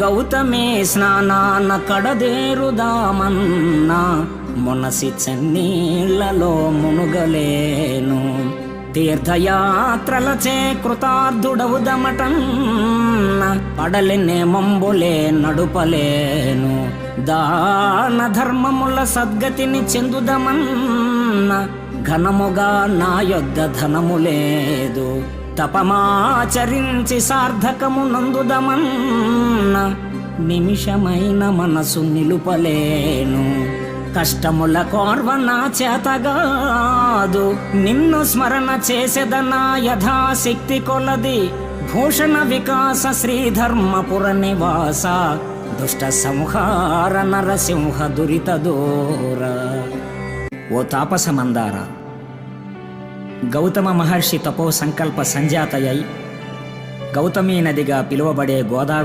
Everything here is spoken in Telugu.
గౌతమి స్నానాన కడదేరుదామన్నా మొనసి చెన్నీళ్లలో మునుగలేను. తీర్థయాత్రలచే కృతార్థుడవుదమటన్న పడలినే మంబులే నడుపలేను. దాన ధర్మముల సద్గతిని చెందుదమన్న ఘనముగా నా యొద్ద ధనము లేదు. తపమాచరించి సార్థకము నందుదమన్న నిమిషమైన మనసు నిలుపలేను. కష్టముల కోర్వ నా చేతగాదు, నిన్ను స్మరణ చేసేదనా యథాశక్తి కొలది. భూషణ వికాస శ్రీధర్మపుర నివాస దుష్ట సంహార నరసింహ దురిత దూర. ఓ తాపస మందార, గౌతమ మహర్షి తపో సంకల్ప సంజాతయై గౌతమీ నదిగా పిలువబడే గోదావరి